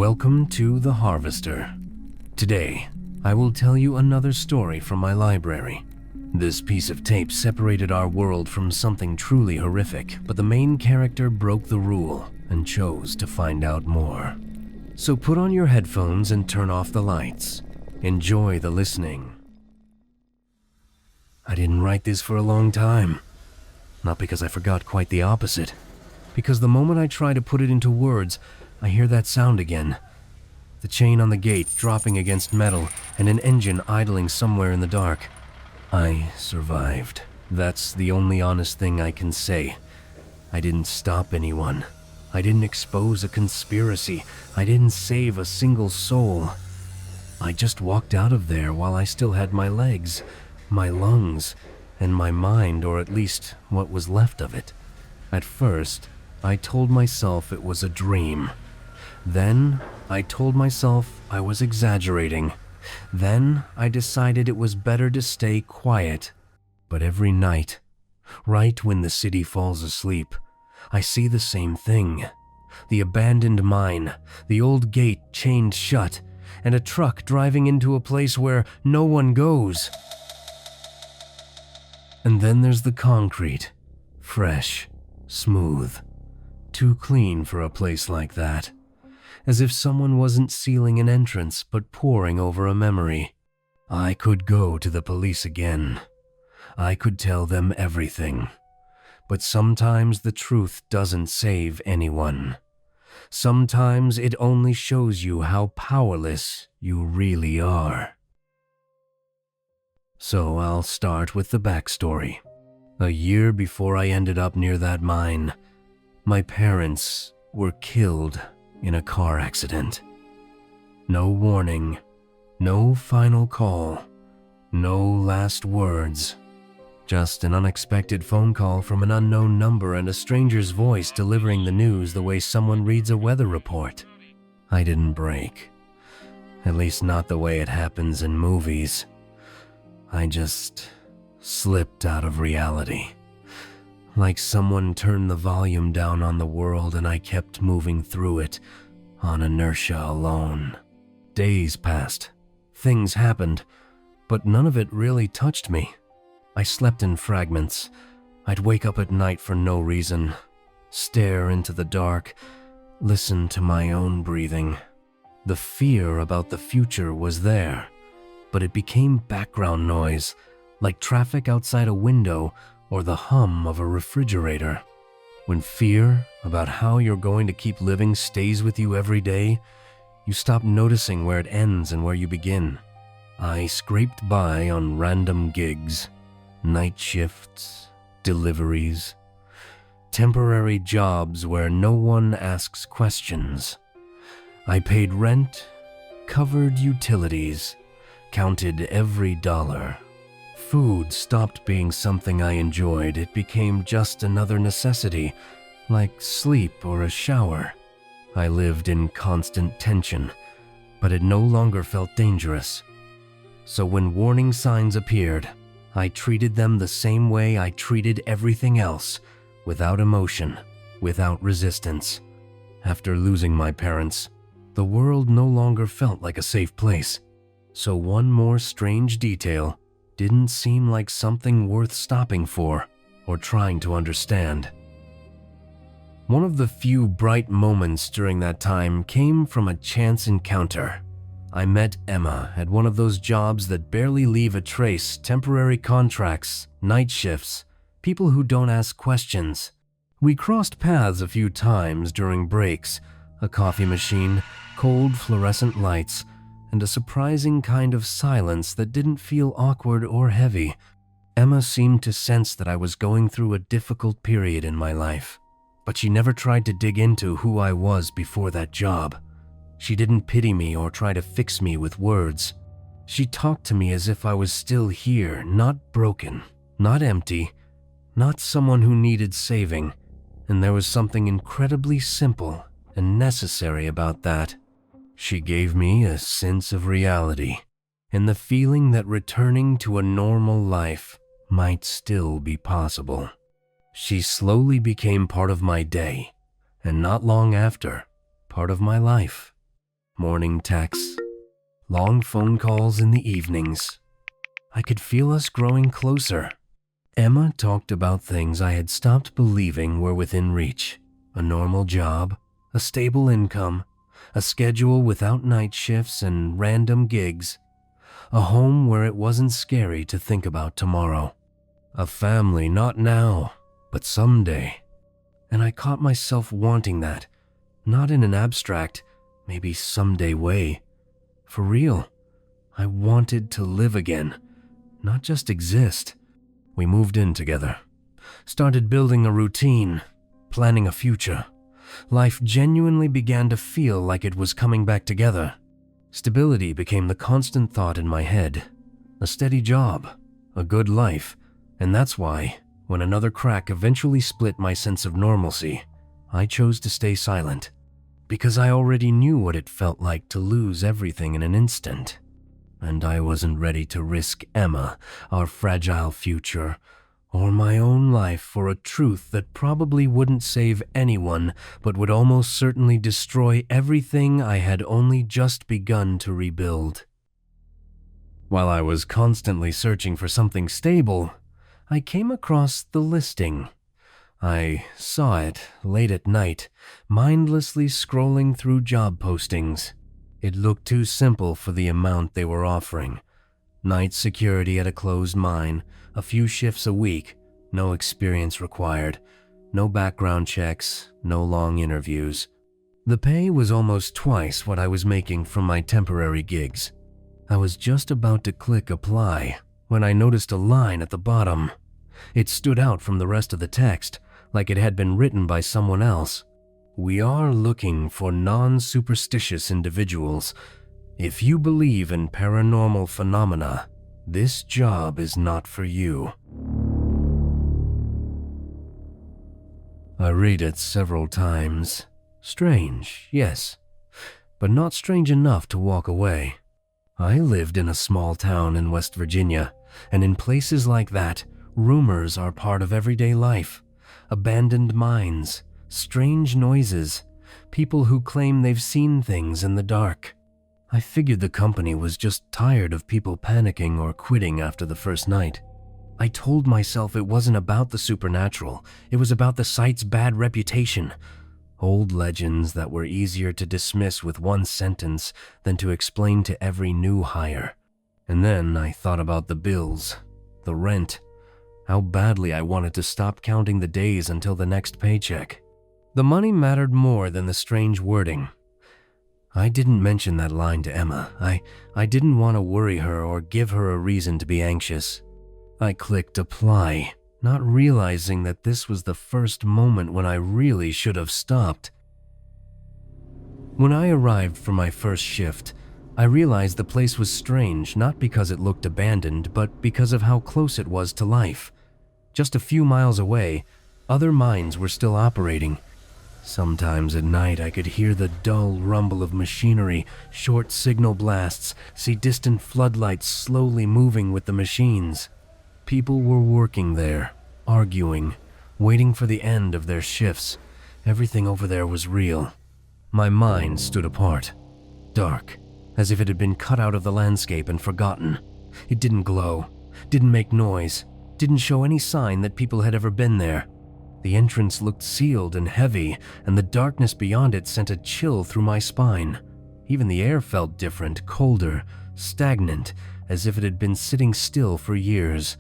Welcome to The Harvester. Today, I will tell you another story from my library. This piece of tape separated our world from something truly horrific, but the main character broke the rule and chose to find out more. So put on your headphones and turn off the lights. Enjoy the listening. I didn't write this for a long time. Not because I forgot, quite the opposite. Because the moment I try to put it into words, I hear that sound again. The chain on the gate dropping against metal and an engine idling somewhere in the dark. I survived. That's the only honest thing I can say. I didn't stop anyone. I didn't expose a conspiracy. I didn't save a single soul. I just walked out of there while I still had my legs, my lungs, and my mind, or at least what was left of it. At first, I told myself it was a dream. Then, I told myself I was exaggerating. Then, I decided it was better to stay quiet. But every night, right when the city falls asleep, I see the same thing. The abandoned mine, the old gate chained shut, and a truck driving into a place where no one goes. And then there's the concrete. Fresh, smooth. Too clean for a place like that. As if someone wasn't sealing an entrance but poring over a memory. I could go to the police again. I could tell them everything. But sometimes the truth doesn't save anyone. Sometimes it only shows you how powerless you really are. So I'll start with the backstory. A year before I ended up near that mine, my parents were killed in a car accident. No warning, no final call, no last words. Just an unexpected phone call from an unknown number and a stranger's voice delivering the news the way someone reads a weather report. I didn't break. At least not the way it happens in movies. I just slipped out of reality. Like someone turned the volume down on the world and I kept moving through it on inertia alone. Days passed. Things happened, but none of it really touched me. I slept in fragments. I'd wake up at night for no reason, stare into the dark, listen to my own breathing. The fear about the future was there, but it became background noise, like traffic outside a window or the hum of a refrigerator. When fear about how you're going to keep living stays with you every day, you stop noticing where it ends and where you begin. I scraped by on random gigs, night shifts, deliveries, temporary jobs where no one asks questions. I paid rent, covered utilities, counted every dollar. Food stopped being something I enjoyed. It became just another necessity, like sleep or a shower. I lived in constant tension, but it no longer felt dangerous. So when warning signs appeared, I treated them the same way I treated everything else, without emotion, without resistance. After losing my parents, the world no longer felt like a safe place. So one more strange detail didn't seem like something worth stopping for or trying to understand. One of the few bright moments during that time came from a chance encounter. I met Emma at one of those jobs that barely leave a trace, temporary contracts, night shifts, people who don't ask questions. We crossed paths a few times during breaks, a coffee machine, cold fluorescent lights, and a surprising kind of silence that didn't feel awkward or heavy. Emma seemed to sense that I was going through a difficult period in my life, but she never tried to dig into who I was before that job. She didn't pity me or try to fix me with words. She talked to me as if I was still here, not broken, not empty, not someone who needed saving, and there was something incredibly simple and necessary about that. She gave me a sense of reality and the feeling that returning to a normal life might still be possible. She slowly became part of my day, and not long after, part of my life. Morning texts, long phone calls in the evenings. I could feel us growing closer. Emma talked about things I had stopped believing were within reach. A normal job, a stable income, a schedule without night shifts and random gigs, a home where it wasn't scary to think about tomorrow, a family not now, but someday. And I caught myself wanting that, not in an abstract, maybe someday way. For real, I wanted to live again, not just exist. We moved in together, started building a routine, planning a future. Life genuinely began to feel like it was coming back together. Stability became the constant thought in my head. A steady job, a good life, and that's why, when another crack eventually split my sense of normalcy, I chose to stay silent. Because I already knew what it felt like to lose everything in an instant. And I wasn't ready to risk Emma, our fragile future, or my own life for a truth that probably wouldn't save anyone, but would almost certainly destroy everything I had only just begun to rebuild. While I was constantly searching for something stable, I came across the listing. I saw it late at night, mindlessly scrolling through job postings. It looked too simple for the amount they were offering. Night security at a closed mine, a few shifts a week, no experience required, no background checks, no long interviews. The pay was almost twice what I was making from my temporary gigs. I was just about to click apply when I noticed a line at the bottom. It stood out from the rest of the text, like it had been written by someone else. We are looking for non-superstitious individuals. If you believe in paranormal phenomena, this job is not for you. I read it several times. Strange, yes, but not strange enough to walk away. I lived in a small town in West Virginia, and in places like that, rumors are part of everyday life. Abandoned mines, strange noises, people who claim they've seen things in the dark. I figured the company was just tired of people panicking or quitting after the first night. I told myself it wasn't about the supernatural, it was about the site's bad reputation. Old legends that were easier to dismiss with one sentence than to explain to every new hire. And then I thought about the bills, the rent, how badly I wanted to stop counting the days until the next paycheck. The money mattered more than the strange wording. I didn't mention that line to Emma. I didn't want to worry her or give her a reason to be anxious. I clicked apply, not realizing that this was the first moment when I really should have stopped. When I arrived for my first shift, I realized the place was strange not because it looked abandoned, but because of how close it was to life. Just a few miles away, other mines were still operating. Sometimes at night I could hear the dull rumble of machinery, short signal blasts, see distant floodlights slowly moving with the machines. People were working there, arguing, waiting for the end of their shifts. Everything over there was real. My mind stood apart, dark, as if it had been cut out of the landscape and forgotten. It didn't glow, didn't make noise, didn't show any sign that people had ever been there. The entrance looked sealed and heavy, and the darkness beyond it sent a chill through my spine. Even the air felt different, colder, stagnant, as if it had been sitting still for years.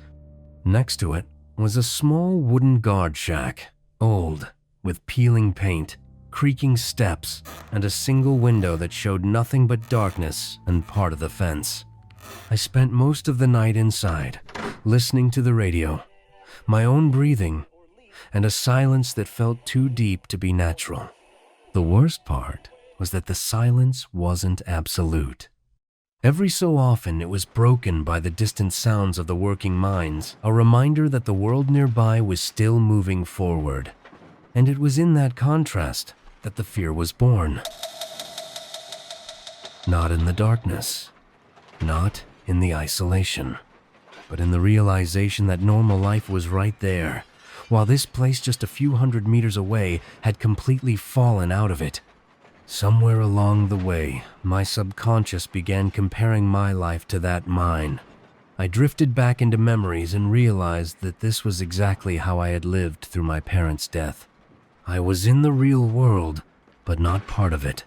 Next to it was a small wooden guard shack, old, with peeling paint, creaking steps, and a single window that showed nothing but darkness and part of the fence. I spent most of the night inside, listening to the radio, my own breathing, and a silence that felt too deep to be natural. The worst part was that the silence wasn't absolute. Every so often it was broken by the distant sounds of the working mines, a reminder that the world nearby was still moving forward. And it was in that contrast that the fear was born. Not in the darkness, not in the isolation, but in the realization that normal life was right there, while this place just a few hundred meters away had completely fallen out of it. Somewhere along the way, my subconscious began comparing my life to that mine. I drifted back into memories and realized that this was exactly how I had lived through my parents' death. I was in the real world, but not part of it.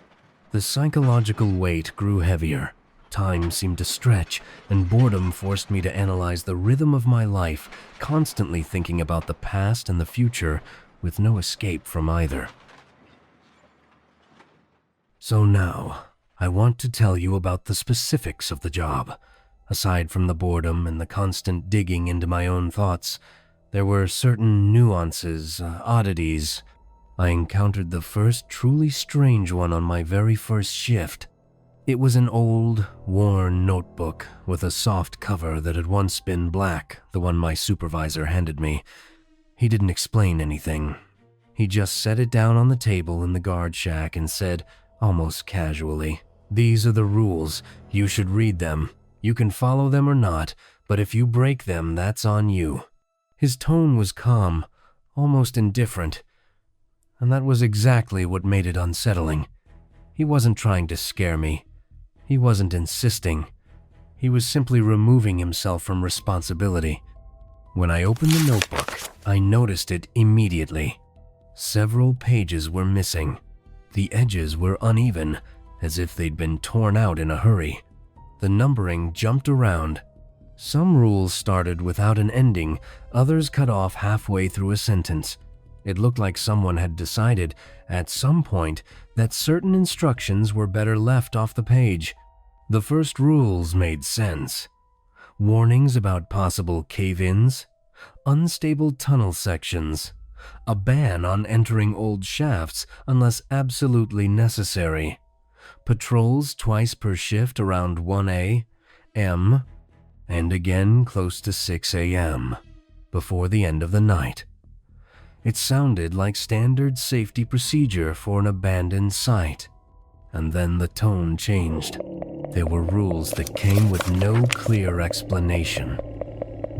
The psychological weight grew heavier. Time seemed to stretch, and boredom forced me to analyze the rhythm of my life, constantly thinking about the past and the future, with no escape from either. So now, I want to tell you about the specifics of the job. Aside from the boredom and the constant digging into my own thoughts, there were certain nuances, oddities. I encountered the first truly strange one on my very first shift. It was an old, worn notebook with a soft cover that had once been black, the one my supervisor handed me. He didn't explain anything. He just set it down on the table in the guard shack and said, almost casually, "These are the rules. You should read them. You can follow them or not, but if you break them, that's on you." His tone was calm, almost indifferent, and that was exactly what made it unsettling. He wasn't trying to scare me. He wasn't insisting. He was simply removing himself from responsibility. When I opened the notebook, I noticed it immediately. Several pages were missing. The edges were uneven, as if they'd been torn out in a hurry. The numbering jumped around. Some rules started without an ending, others cut off halfway through a sentence. It looked like someone had decided, at some point, that certain instructions were better left off the page. The first rules made sense. Warnings about possible cave-ins, unstable tunnel sections, a ban on entering old shafts unless absolutely necessary, patrols twice per shift around 1 a.m., and again close to 6 a.m., before the end of the night. It sounded like standard safety procedure for an abandoned site. And then the tone changed. There were rules that came with no clear explanation.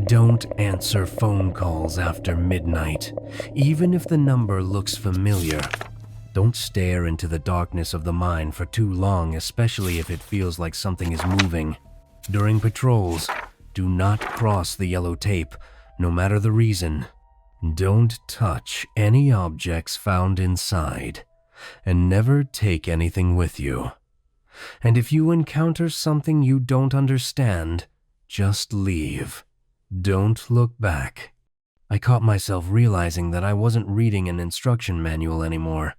Don't answer phone calls after midnight, even if the number looks familiar. Don't stare into the darkness of the mine for too long, especially if it feels like something is moving. During patrols, do not cross the yellow tape, no matter the reason. Don't touch any objects found inside, and never take anything with you. And if you encounter something you don't understand, just leave. Don't look back. I caught myself realizing that I wasn't reading an instruction manual anymore.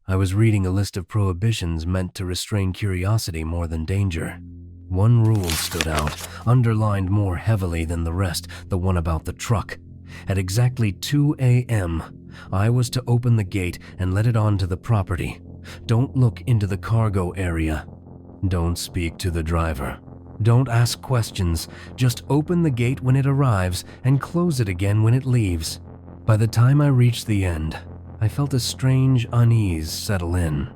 I was reading a list of prohibitions meant to restrain curiosity more than danger. One rule stood out, underlined more heavily than the rest, the one about the truck. At exactly 2 a.m., I was to open the gate and let it onto the property. Don't look into the cargo area. Don't speak to the driver. Don't ask questions. Just open the gate when it arrives and close it again when it leaves. By the time I reached the end, I felt a strange unease settle in.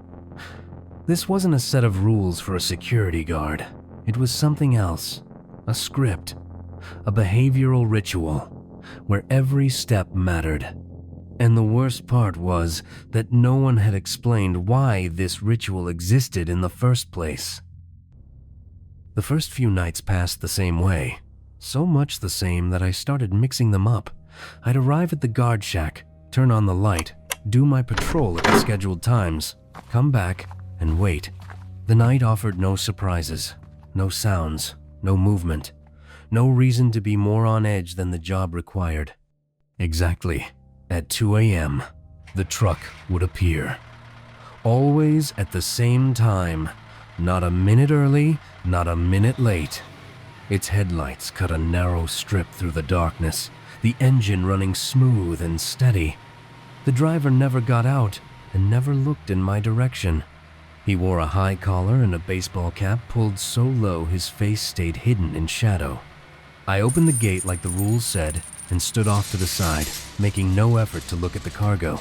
This wasn't a set of rules for a security guard. It was something else. A script. A behavioral ritual, where every step mattered. And the worst part was that no one had explained why this ritual existed in the first place. The first few nights passed the same way, so much the same that I started mixing them up. I'd arrive at the guard shack, turn on the light, do my patrol at the scheduled times, come back, and wait. The night offered no surprises, no sounds, no movement. No reason to be more on edge than the job required. Exactly at 2 a.m., the truck would appear. Always at the same time, not a minute early, not a minute late. Its headlights cut a narrow strip through the darkness, the engine running smooth and steady. The driver never got out and never looked in my direction. He wore a high collar and a baseball cap pulled so low his face stayed hidden in shadow. I opened the gate like the rules said and stood off to the side, making no effort to look at the cargo.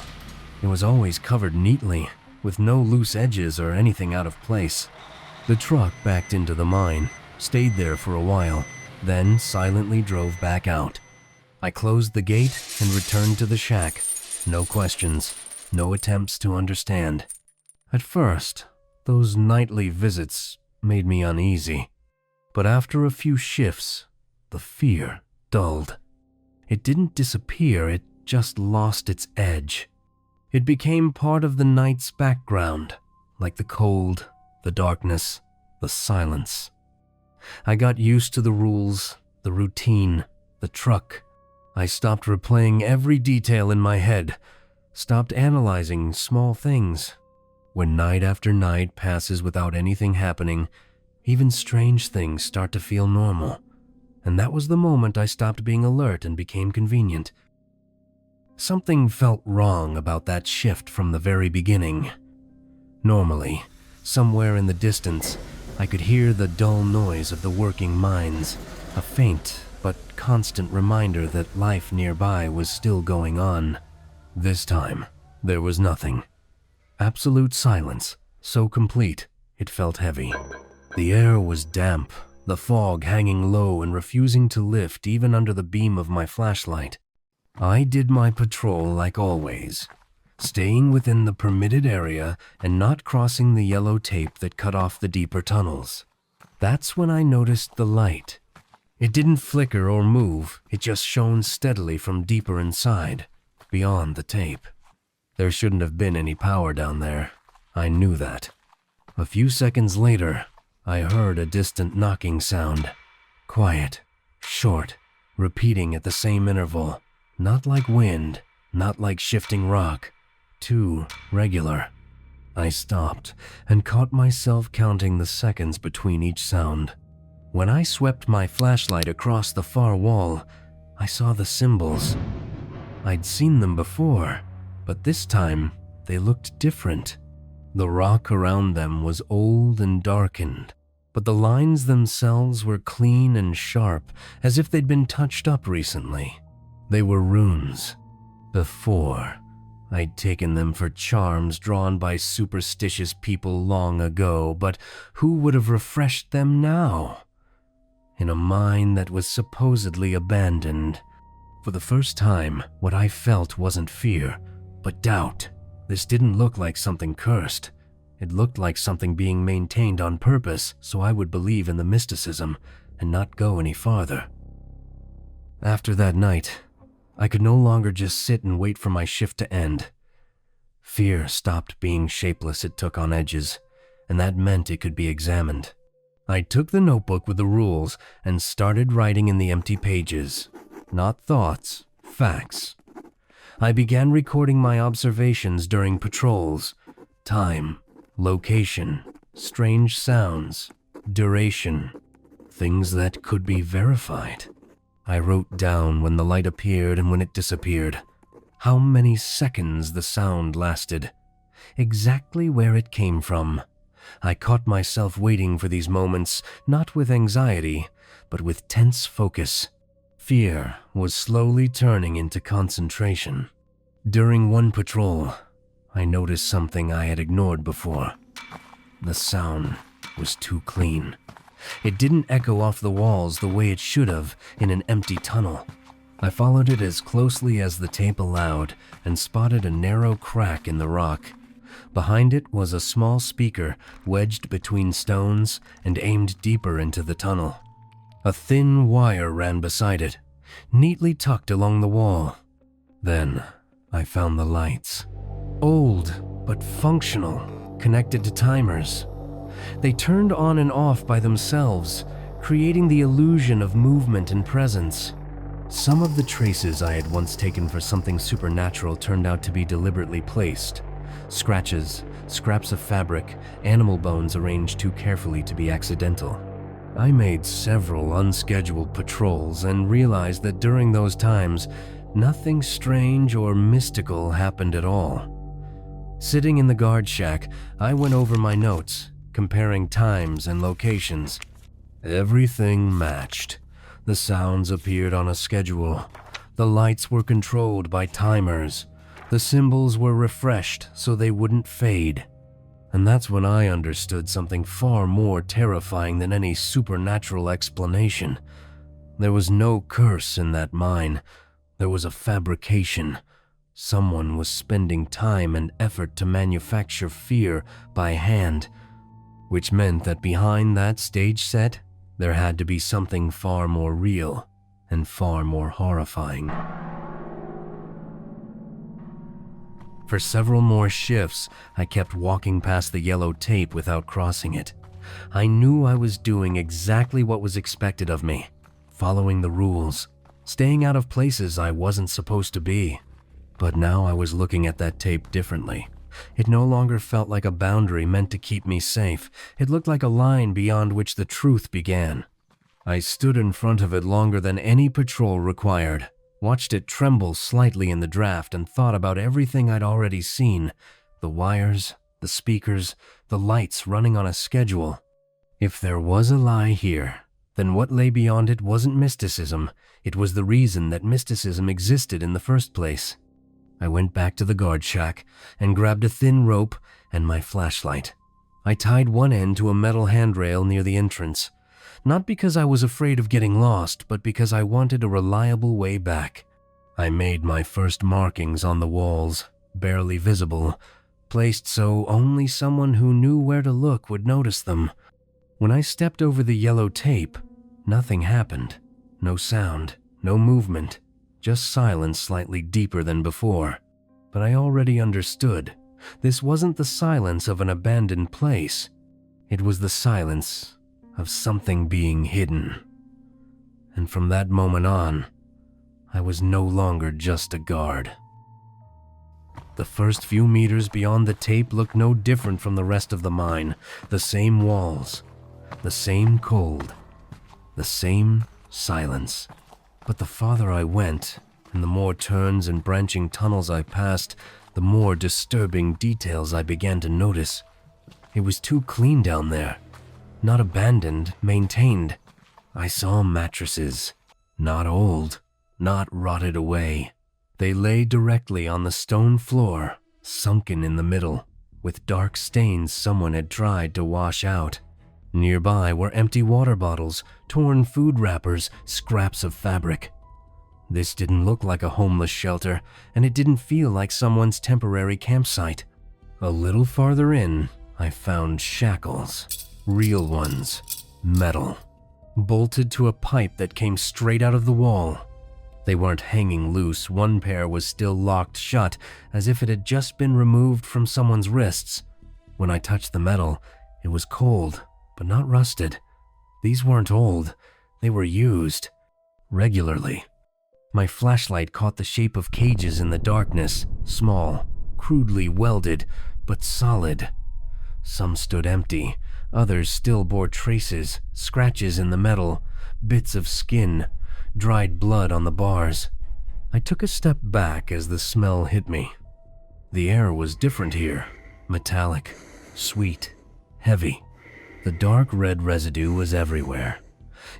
It was always covered neatly, with no loose edges or anything out of place. The truck backed into the mine, stayed there for a while, then silently drove back out. I closed the gate and returned to the shack. No questions, no attempts to understand. At first, those nightly visits made me uneasy, but after a few shifts, the fear dulled. It didn't disappear, it just lost its edge. It became part of the night's background, like the cold, the darkness, the silence. I got used to the rules, the routine, the truck. I stopped replaying every detail in my head, stopped analyzing small things. When night after night passes without anything happening, even strange things start to feel normal. And that was the moment I stopped being alert and became convenient. Something felt wrong about that shift from the very beginning. Normally, somewhere in the distance, I could hear the dull noise of the working mines, a faint but constant reminder that life nearby was still going on. This time, there was nothing. Absolute silence, so complete, it felt heavy. The air was damp, the fog hanging low and refusing to lift even under the beam of my flashlight. I did my patrol like always, staying within the permitted area and not crossing the yellow tape that cut off the deeper tunnels. That's when I noticed the light. It didn't flicker or move, it just shone steadily from deeper inside, beyond the tape. There shouldn't have been any power down there. I knew that. A few seconds later, I heard a distant knocking sound. Quiet, short, repeating at the same interval. Not like wind, not like shifting rock. Too regular. I stopped and caught myself counting the seconds between each sound. When I swept my flashlight across the far wall, I saw the symbols. I'd seen them before, but this time they looked different. The rock around them was old and darkened, but the lines themselves were clean and sharp, as if they'd been touched up recently. They were runes. Before, I'd taken them for charms drawn by superstitious people long ago, but who would have refreshed them now? In a mine that was supposedly abandoned. For the first time, what I felt wasn't fear, but doubt. This didn't look like something cursed. It looked like something being maintained on purpose so I would believe in the mysticism and not go any farther. After that night, I could no longer just sit and wait for my shift to end. Fear stopped being shapeless it took on edges, and that meant it could be examined. I took the notebook with the rules and started writing in the empty pages. Not thoughts, facts. I began recording my observations during patrols. Time, location, strange sounds, duration, things that could be verified. I wrote down when the light appeared and when it disappeared, how many seconds the sound lasted, exactly where it came from. I caught myself waiting for these moments, not with anxiety, but with tense focus. Fear was slowly turning into concentration. During one patrol, I noticed something I had ignored before. The sound was too clean. It didn't echo off the walls the way it should have in an empty tunnel. I followed it as closely as the tape allowed and spotted a narrow crack in the rock. Behind it was a small speaker wedged between stones and aimed deeper into the tunnel. A thin wire ran beside it, neatly tucked along the wall. Then I found the lights. Old, but functional, connected to timers. They turned on and off by themselves, creating the illusion of movement and presence. Some of the traces I had once taken for something supernatural turned out to be deliberately placed. Scratches, scraps of fabric, animal bones arranged too carefully to be accidental. I made several unscheduled patrols and realized that during those times, nothing strange or mystical happened at all. Sitting in the guard shack, I went over my notes, comparing times and locations. Everything matched. The sounds appeared on a schedule. The lights were controlled by timers. The symbols were refreshed so they wouldn't fade. And that's when I understood something far more terrifying than any supernatural explanation. There was no curse in that mine. There was a fabrication. Someone was spending time and effort to manufacture fear by hand, which meant that behind that stage set, there had to be something far more real and far more horrifying. For several more shifts, I kept walking past the yellow tape without crossing it. I knew I was doing exactly what was expected of me, following the rules, staying out of places I wasn't supposed to be. But now I was looking at that tape differently. It no longer felt like a boundary meant to keep me safe. It looked like a line beyond which the truth began. I stood in front of it longer than any patrol required, watched it tremble slightly in the draft, and thought about everything I'd already seen: the wires, the speakers, the lights running on a schedule. If there was a lie here, then what lay beyond it wasn't mysticism. It was the reason that mysticism existed in the first place. I went back to the guard shack and grabbed a thin rope and my flashlight. I tied one end to a metal handrail near the entrance, not because I was afraid of getting lost, but because I wanted a reliable way back. I made my first markings on the walls, barely visible, placed so only someone who knew where to look would notice them. When I stepped over the yellow tape, nothing happened. No sound, no movement. Just silence slightly deeper than before. But I already understood. This wasn't the silence of an abandoned place. It was the silence of something being hidden. And from that moment on, I was no longer just a guard. The first few meters beyond the tape looked no different from the rest of the mine. The same walls, the same cold, the same silence. But the farther I went, and the more turns and branching tunnels I passed, the more disturbing details I began to notice. It was too clean down there. Not abandoned, maintained. I saw mattresses. Not old, not rotted away. They lay directly on the stone floor, sunken in the middle, with dark stains someone had tried to wash out. Nearby were empty water bottles, torn food wrappers, scraps of fabric. This didn't look like a homeless shelter, and it didn't feel like someone's temporary campsite. A little farther in, I found shackles. Real ones. Metal. Bolted to a pipe that came straight out of the wall. They weren't hanging loose. One pair was still locked shut, as if it had just been removed from someone's wrists. When I touched the metal, it was cold, but not rusted. These weren't old. They were used. Regularly. My flashlight caught the shape of cages in the darkness, small, crudely welded, but solid. Some stood empty, others still bore traces, scratches in the metal, bits of skin, dried blood on the bars. I took a step back as the smell hit me. The air was different here, metallic, sweet, heavy. The dark red residue was everywhere.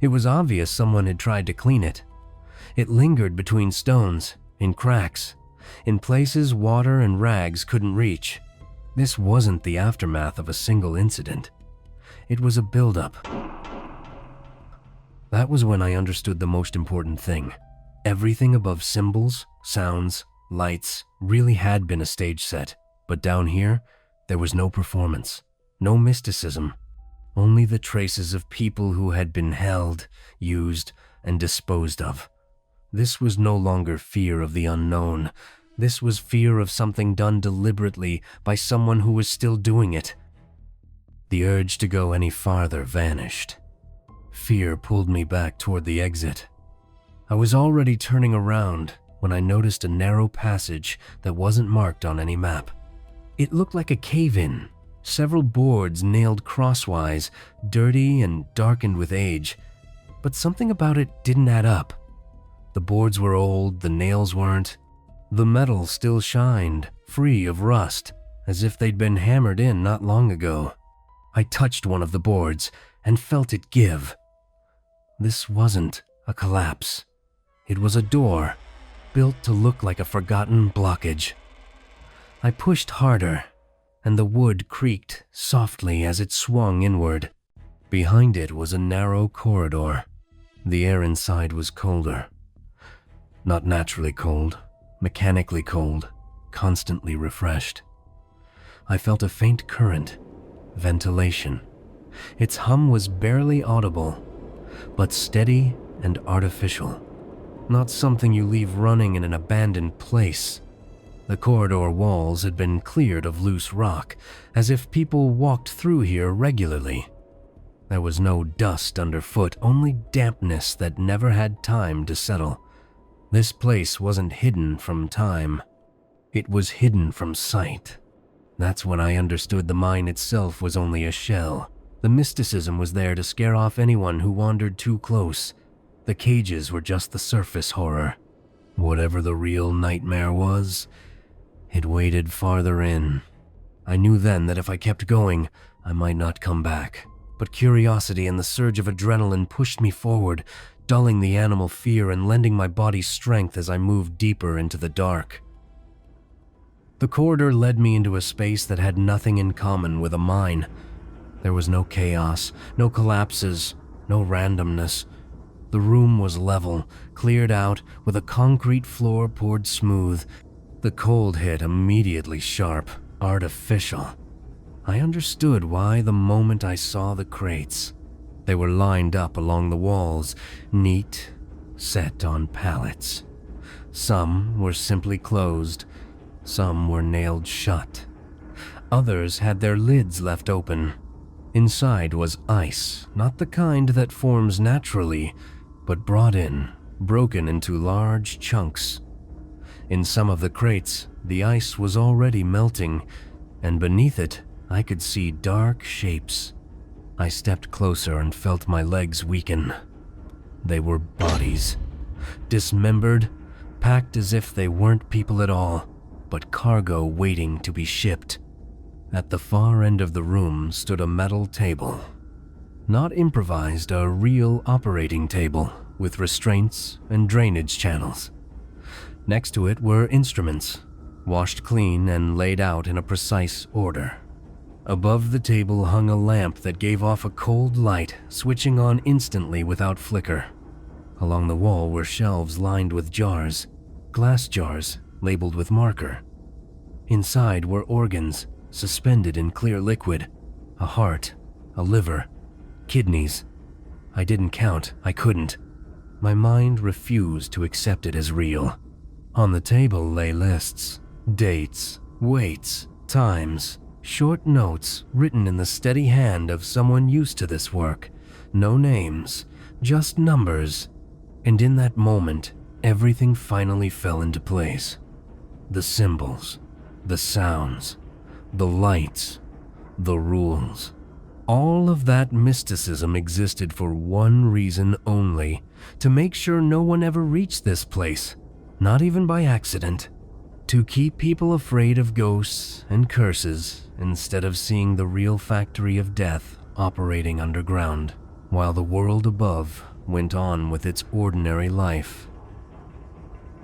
It was obvious someone had tried to clean it. It lingered between stones, in cracks, in places water and rags couldn't reach. This wasn't the aftermath of a single incident. It was a buildup. That was when I understood the most important thing. Everything above symbols, sounds, lights really had been a stage set, but down here, there was no performance, no mysticism, only the traces of people who had been held, used, and disposed of. This was no longer fear of the unknown. This was fear of something done deliberately by someone who was still doing it. The urge to go any farther vanished. Fear pulled me back toward the exit. I was already turning around when I noticed a narrow passage that wasn't marked on any map. It looked like a cave-in, several boards nailed crosswise, dirty and darkened with age, but something about it didn't add up. The boards were old, the nails weren't. The metal still shined, free of rust, as if they'd been hammered in not long ago. I touched one of the boards and felt it give. This wasn't a collapse. It was a door, built to look like a forgotten blockage. I pushed harder, and the wood creaked softly as it swung inward. Behind it was a narrow corridor. The air inside was colder. Not naturally cold, mechanically cold, constantly refreshed. I felt a faint current, ventilation. Its hum was barely audible, but steady and artificial. Not something you leave running in an abandoned place. The corridor walls had been cleared of loose rock, as if people walked through here regularly. There was no dust underfoot, only dampness that never had time to settle. This place wasn't hidden from time. It was hidden from sight. That's when I understood the mine itself was only a shell. The mysticism was there to scare off anyone who wandered too close. The cages were just the surface horror. Whatever the real nightmare was, it waded farther in. I knew then that if I kept going, I might not come back. But curiosity and the surge of adrenaline pushed me forward, dulling the animal fear and lending my body strength as I moved deeper into the dark. The corridor led me into a space that had nothing in common with a mine. There was no chaos, no collapses, no randomness. The room was level, cleared out, with a concrete floor poured smooth. The cold hit immediately sharp, artificial. I understood why the moment I saw the crates. They were lined up along the walls, neat, set on pallets. Some were simply closed, some were nailed shut. Others had their lids left open. Inside was ice, not the kind that forms naturally, but brought in, broken into large chunks. In some of the crates, the ice was already melting, and beneath it, I could see dark shapes. I stepped closer and felt my legs weaken. They were bodies, dismembered, packed as if they weren't people at all, but cargo waiting to be shipped. At the far end of the room stood a metal table. Not improvised, a real operating table, with restraints and drainage channels. Next to it were instruments, washed clean and laid out in a precise order. Above the table hung a lamp that gave off a cold light, switching on instantly without flicker. Along the wall were shelves lined with jars, glass jars labeled with marker. Inside were organs, suspended in clear liquid, a heart, a liver, kidneys. I didn't count, I couldn't. My mind refused to accept it as real. On the table lay lists, dates, weights, times, short notes written in the steady hand of someone used to this work. No names, just numbers. And in that moment, everything finally fell into place. The symbols, the sounds, the lights, the rules. All of that mysticism existed for one reason only, to make sure no one ever reached this place, not even by accident. To keep people afraid of ghosts and curses instead of seeing the real factory of death operating underground, while the world above went on with its ordinary life.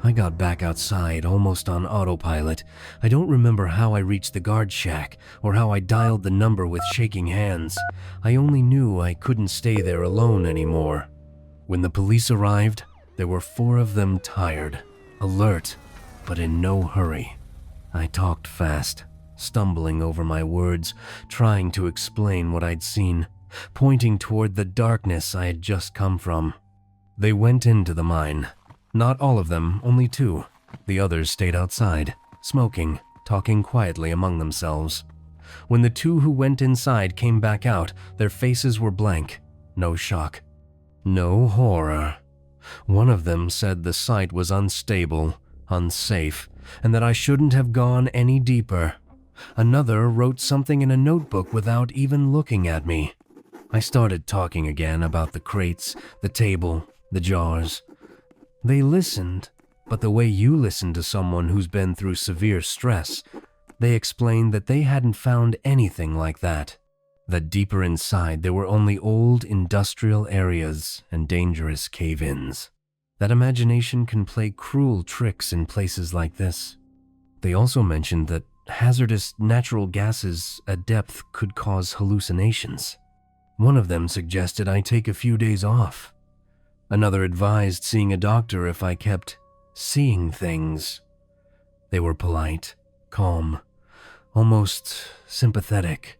I got back outside almost on autopilot. I don't remember how I reached the guard shack or how I dialed the number with shaking hands. I only knew I couldn't stay there alone anymore. When the police arrived, there were 4 of them, tired, alert, but in no hurry. I talked fast, stumbling over my words, trying to explain what I'd seen, pointing toward the darkness I had just come from. They went into the mine. Not all of them, only 2. The others stayed outside, smoking, talking quietly among themselves. When the 2 who went inside came back out, their faces were blank. No shock. No horror. One of them said the site was unstable, unsafe, and that I shouldn't have gone any deeper. Another wrote something in a notebook without even looking at me. I started talking again about the crates, the table, the jars. They listened, but the way you listen to someone who's been through severe stress. They explained that they hadn't found anything like that. That deeper inside there were only old industrial areas and dangerous cave-ins. That imagination can play cruel tricks in places like this. They also mentioned that hazardous natural gases at depth could cause hallucinations. One of them suggested I take a few days off. Another advised seeing a doctor if I kept seeing things. They were polite, calm, almost sympathetic.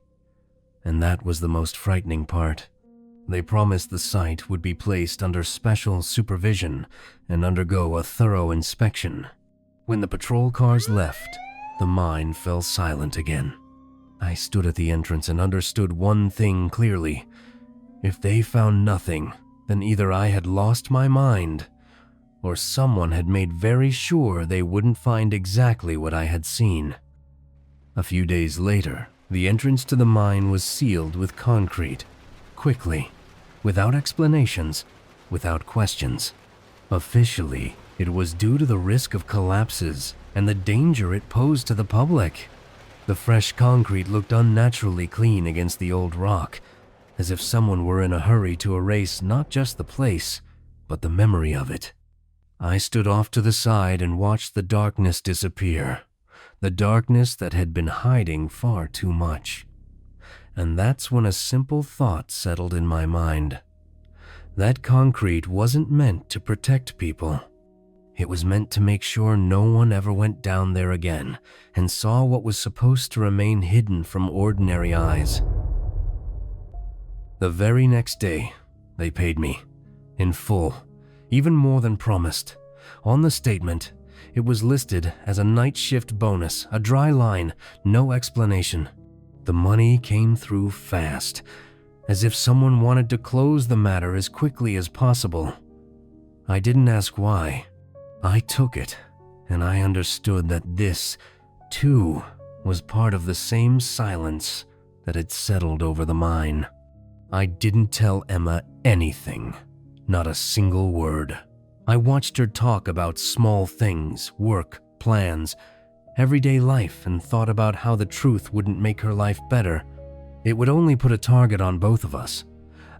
And that was the most frightening part. They promised the site would be placed under special supervision and undergo a thorough inspection. When the patrol cars left, the mine fell silent again. I stood at the entrance and understood one thing clearly. If they found nothing, then either I had lost my mind, or someone had made very sure they wouldn't find exactly what I had seen. A few days later, the entrance to the mine was sealed with concrete, quickly, without explanations, without questions. Officially, it was due to the risk of collapses and the danger it posed to the public. The fresh concrete looked unnaturally clean against the old rock, as if someone were in a hurry to erase not just the place, but the memory of it. I stood off to the side and watched the darkness disappear, the darkness that had been hiding far too much. And that's when a simple thought settled in my mind. That concrete wasn't meant to protect people. It was meant to make sure no one ever went down there again and saw what was supposed to remain hidden from ordinary eyes. The very next day, they paid me, in full, even more than promised. On the statement, it was listed as a night shift bonus, a dry line, no explanation. The money came through fast, as if someone wanted to close the matter as quickly as possible. I didn't ask why. I took it, and I understood that this, too, was part of the same silence that had settled over the mine. I didn't tell Emma anything, not a single word. I watched her talk about small things, work, plans, everyday life, and thought about how the truth wouldn't make her life better. It would only put a target on both of us.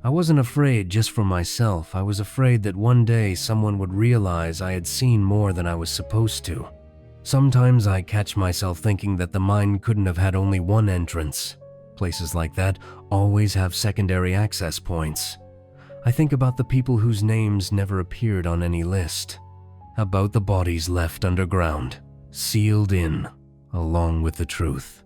I wasn't afraid just for myself. I was afraid that one day someone would realize I had seen more than I was supposed to. Sometimes I catch myself thinking that the mine couldn't have had only one entrance. Places like that always have secondary access points. I think about the people whose names never appeared on any list, about the bodies left underground, sealed in, along with the truth,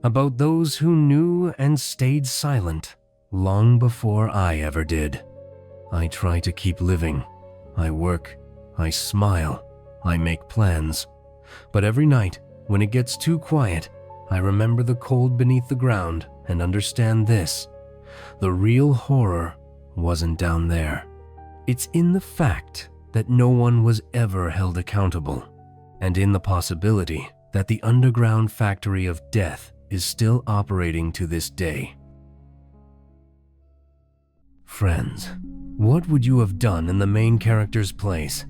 about those who knew and stayed silent long before I ever did. I try to keep living. I work, I smile, I make plans. But every night, when it gets too quiet, I remember the cold beneath the ground and understand this: the real horror wasn't down there. It's in the fact that no one was ever held accountable, and in the possibility that the underground factory of death is still operating to this day. Friends, what would you have done in the main character's place?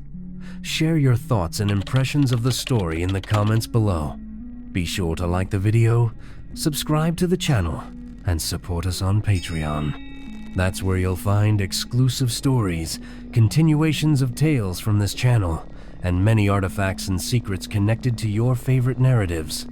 Share your thoughts and impressions of the story in the comments below. Be sure to like the video, subscribe to the channel, and support us on Patreon. That's where you'll find exclusive stories, continuations of tales from this channel, and many artifacts and secrets connected to your favorite narratives.